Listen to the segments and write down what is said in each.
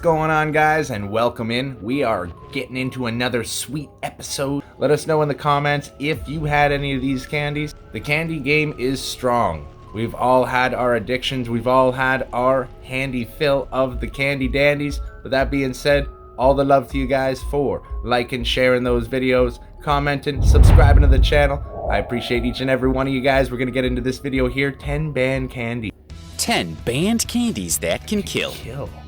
going on, guys, and welcome in. We are getting into another sweet episode. Let us know in the comments if you had any of these candies. The candy game is strong. We've all had our addictions. We've all had our handy fill of the candy dandies. With that being said, all the love to you guys for liking, sharing those videos, commenting, subscribing to the channel. I appreciate each and every one of you guys. We're going to get into this video here. 10 banned candy. 10 banned candies that can kill.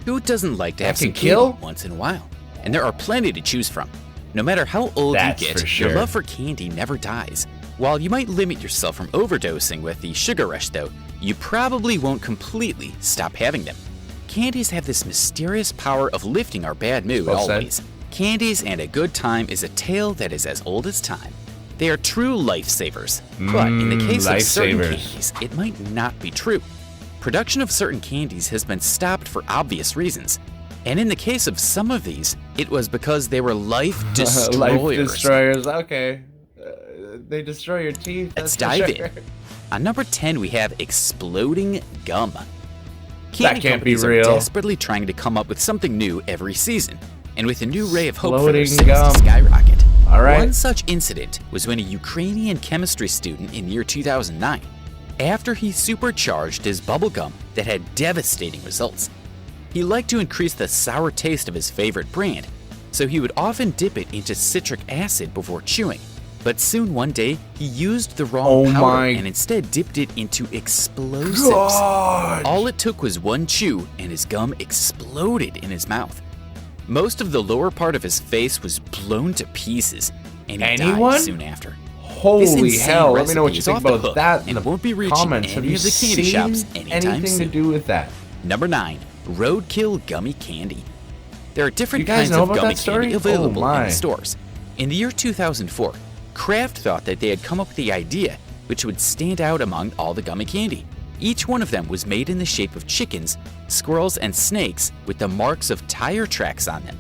Who doesn't like to have some kill candy once in a while? And there are plenty to choose from. No matter how old you get, your love for candy never dies. While you might limit yourself from overdosing with the sugar rush though, you probably won't completely stop having them. Candies have this mysterious power of lifting our bad mood always. Candies and a good time is a tale that is as old as time. They are true lifesavers, but in the case of certain candies, it might not be true. Production of certain candies has been stopped for obvious reasons. And in the case of some of these, it was because they were life destroyers. Life destroyers, okay. They destroy your teeth. Let's dive in. On number 10, we have exploding gum. Candy companies are desperately trying to come up with something new every season. And with a new ray of hope for their sales to skyrocket. One such incident was when a Ukrainian chemistry student in the year 2009, after he supercharged his bubblegum that had devastating results. He liked to increase the sour taste of his favorite brand, so he would often dip it into citric acid before chewing. But soon one day, he used the wrong powder and instead dipped it into explosives. All it took was one chew and his gum exploded in his mouth. Most of the lower part of his face was blown to pieces, and he died soon after. Holy hell, let me know what you think about that and it won't be reaching any of the candy shops anytime soon. To do with that? Number 9, Roadkill gummy candy. There are different kinds of gummy candy available in the stores. In the year 2004, Kraft thought that they had come up with the idea which would stand out among all the gummy candy. Each one of them was made in the shape of chickens, squirrels, and snakes with the marks of tire tracks on them.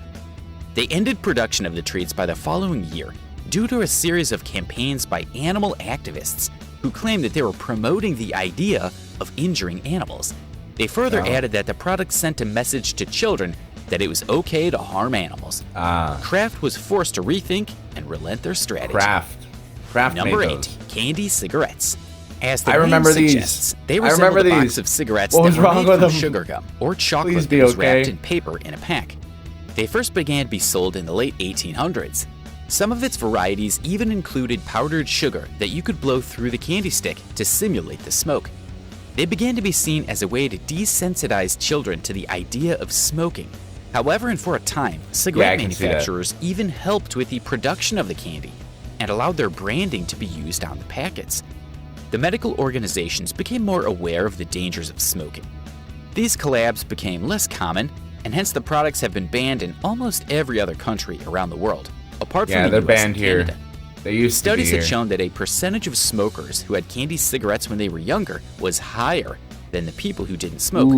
They ended production of the treats by the following year due to a series of campaigns by animal activists who claimed that they were promoting the idea of injuring animals. They further added that the product sent a message to children that it was okay to harm animals. Kraft was forced to rethink and relent their strategy. Kraft Number 8, candy cigarettes. As the I remember name suggests, they resemble a box of cigarettes that were made from sugar gum or chocolate that was wrapped in paper in a pack. They first began to be sold in the late 1800s. Some of its varieties even included powdered sugar that you could blow through the candy stick to simulate the smoke. They began to be seen as a way to desensitize children to the idea of smoking. However, and for a time, cigarette manufacturers even helped with the production of the candy and allowed their branding to be used on the packets. The medical organizations became more aware of the dangers of smoking. These collabs became less common, and hence the products have been banned in almost every other country around the world, apart from the US banned and Canada. Here. Studies had shown that a percentage of smokers who had candy cigarettes when they were younger was higher than the people who didn't smoke.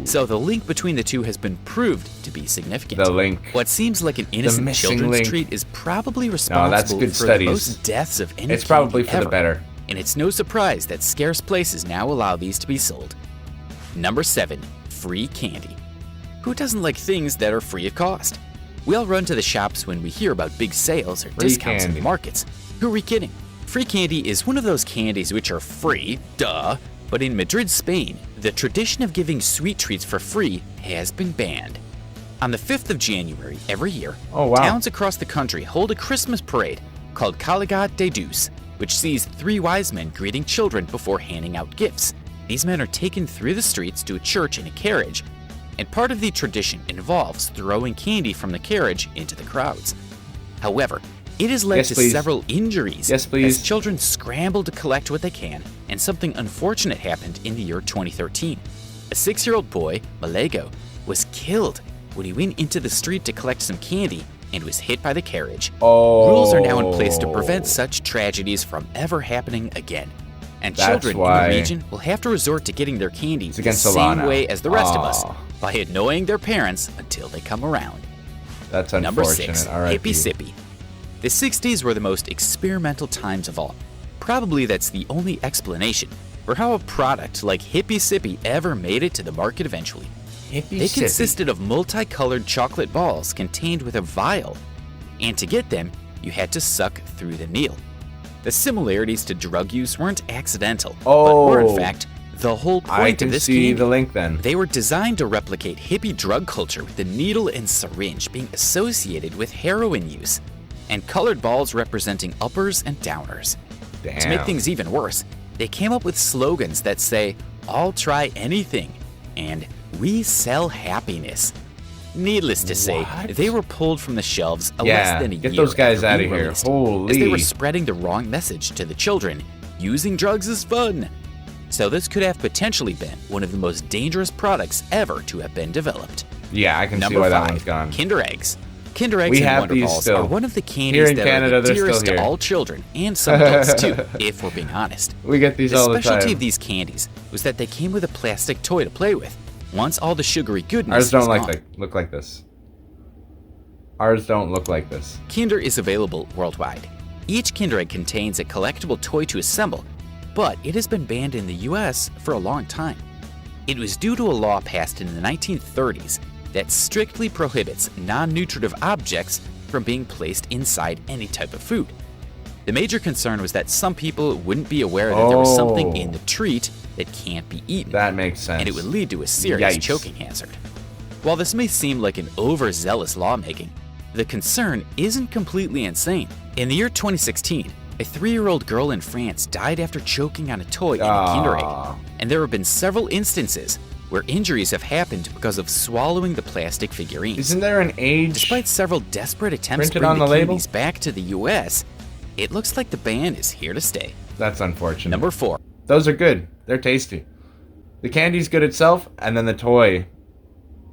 So the link between the two has been proved to be significant. The link. What seems like an innocent children's treat is probably responsible for the most deaths of any It's probably for ever. the better. And it's no surprise that scarce places now allow these to be sold. Number 7, free candy. Who doesn't like things that are free of cost? We all run to the shops when we hear about big sales or discounts in the markets. Who are we kidding? Free candy is one of those candies which are free, duh, but in Madrid, Spain, the tradition of giving sweet treats for free has been banned. On the 5th of January every year, towns across the country hold a Christmas parade called Caligad de Deus, which sees 3 wise men greeting children before handing out gifts. These men are taken through the streets to a church in a carriage, and part of the tradition involves throwing candy from the carriage into the crowds. However, it has led to several injuries as children scramble to collect what they can, and something unfortunate happened in the year 2013. A 6-year-old boy, Malego, was killed when he went into the street to collect some candy and was hit by the carriage. Rules are now in place to prevent such tragedies from ever happening again. And children in the region will have to resort to getting their candy the same way as the rest of us, by annoying their parents until they come around. That's unfortunate. Number 6, Hippi Sippi. The 60s were the most experimental times of all. Probably that's the only explanation for how a product like Hippi Sippi ever made it to the market eventually. Hippy They Sippi. consisted of multicolored chocolate balls contained with a vial, and to get them, you had to suck through the needle. The similarities to drug use weren't accidental, but were in fact the whole point of this I can see candy. the link then. They were designed to replicate hippie drug culture, with the needle and syringe being associated with heroin use, and colored balls representing uppers and downers. Damn. To make things even worse, they came up with slogans that say, "I'll try anything," and "We sell happiness." Needless to say, What? they were pulled from the shelves less than a get year those guys after out of being here. released, Holy. as they were spreading the wrong message to the children. Using drugs is fun. So this could have potentially been one of the most dangerous products ever to have been developed. Yeah, I can see Number why that 5, one's gone. Kinder Eggs. Kinder Eggs We and have Wonder these Balls still. are one of the Here candies in that Canada, are the they're still dearest to here. all children, and some adults too, if we're being honest. We get these The all the specialty time. of these candies was that they came with a plastic toy to play with. Once all the sugary goodness Ours don't was like gone. look like this. Ours don't look like this. Kinder is available worldwide. Each Kinder Egg contains a collectible toy to assemble, but it has been banned in the US for a long time. It was due to a law passed in the 1930s that strictly prohibits non-nutritive objects from being placed inside any type of food. The major concern was that some people wouldn't be aware that there was something in the treat that can't be eaten, That makes sense. and it would lead to a serious Yikes. choking hazard. While this may seem like an overzealous lawmaking, the concern isn't completely insane. In the year 2016, a 3-year-old girl in France died after choking on a toy in a Kinder Egg, and there have been several instances where injuries have happened because of swallowing the plastic figurines. Isn't there an age? Despite several desperate attempts to printed bring on the the label? candies back to the US, it looks like the ban is here to stay. That's unfortunate. Number 4. Those are good. They're tasty. The candy's good itself, and then the toy.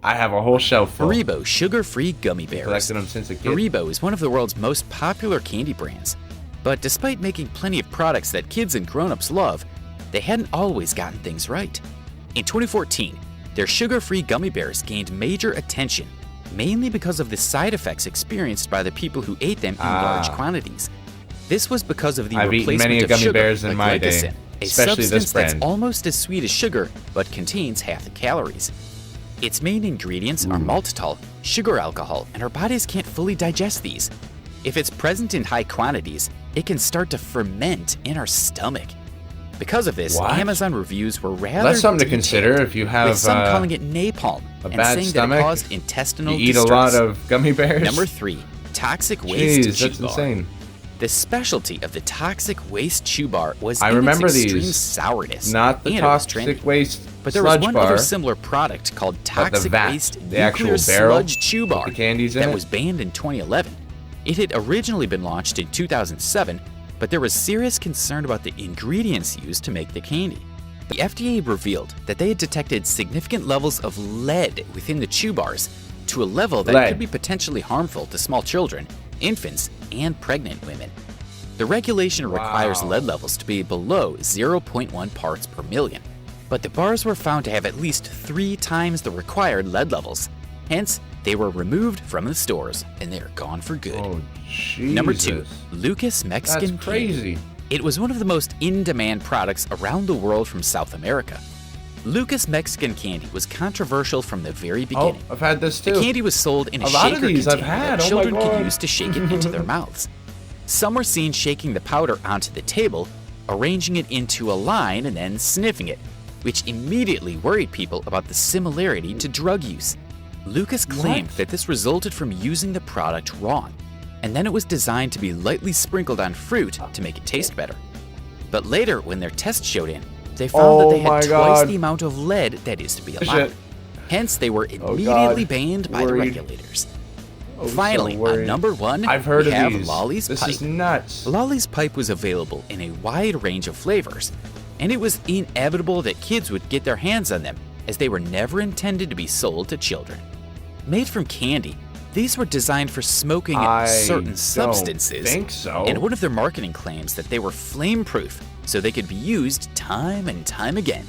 I have a whole shelf full. Haribo sugar-free gummy bears. Collected them since a kid. Haribo is one of the world's most popular candy brands, but despite making plenty of products that kids and grown-ups love, they hadn't always gotten things right. In 2014, their sugar-free gummy bears gained major attention, mainly because of the side effects experienced by the people who ate them in large quantities. This was because of the I've eaten replacement many of gummy sugar, bears in like my day, glycine, a especially this substance that's brand. almost as sweet as sugar, but contains half the calories. Its main ingredients are maltitol, sugar alcohol, and our bodies can't fully digest these. If it's present in high quantities, it can start to ferment in our stomach. Because of this, What? Amazon reviews were rather That's something to detailed, consider if you have with some calling it napalm a and bad saying stomach. that it caused intestinal You eat distress. a lot of gummy bears. Number 3, toxic waste Jeez, chew that's bar. insane. The specialty of the toxic waste chew bar was I in remember its extreme these. sourness, Not the and it was toxic trendy. waste But there was sludge one bar, other similar product called but the Toxic vat, Waste the actual Nuclear barrel Sludge Chew with Bar the candies in that it. was banned in 2011. It had originally been launched in 2007, but there was serious concern about the ingredients used to make the candy. The FDA revealed that they had detected significant levels of lead within the chew bars, to a level that Lead. could be potentially harmful to small children, infants, and pregnant women. The regulation requires Wow. lead levels to be below 0.1 parts per million, but the bars were found to have at least 3 times the required lead levels. Hence, they were removed from the stores and they are gone for good. Oh, Jesus. Number 2, Lucas Mexican That's crazy. Candy. It was one of the most in-demand products around the world from South America. Lucas Mexican Candy was controversial from the very Oh, beginning. I've had this too. The candy was sold in a A lot shaker of these I've container had, that oh my children could God. use to shake it into their mouths. Some were seen shaking the powder onto the table, arranging it into a line and then sniffing it, which immediately worried people about the similarity to drug use. Lucas claimed that this resulted from using the product wrong, and then it was designed to be lightly sprinkled on fruit to make it taste better. But later, when their test showed in, they found that they had twice God. the amount of lead that is to be allowed. Shit. Hence, they were God. immediately banned by the Worried. regulators. Oh, Finally, so on worried. number 1, I've heard we of have these. Lolly's This Pipe. is nuts. Lolly's Pipe was available in a wide range of flavors, and it was inevitable that kids would get their hands on them, as they were never intended to be sold to children. Made from candy, these were designed for smoking certain substances, think so. and one of their marketing claims that they were flame-proof, so they could be used time and time again.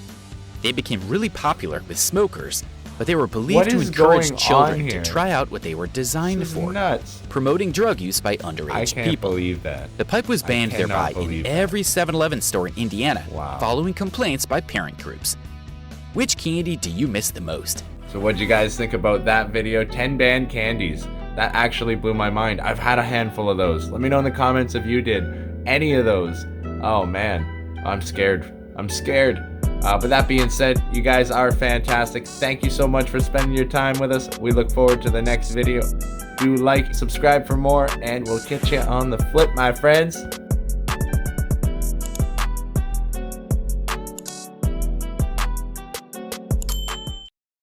They became really popular with smokers, but they were What believed to is encourage going children on to here? try out what they were designed This is for, nuts. promoting drug use by underage I can't people. believe that. The pipe was banned cannot thereby in believe that. every 7-Eleven store in Indiana, Wow. following complaints by parent groups. Which candy do you miss the most? So what'd you guys think about that video? 10 banned candies. That actually blew my mind. I've had a handful of those. Let me know in the comments if you did any of those. Oh man, I'm scared. I'm scared. But that being said, you guys are fantastic. Thank you so much for spending your time with us. We look forward to the next video. Do like, subscribe for more, and we'll catch you on the flip, my friends.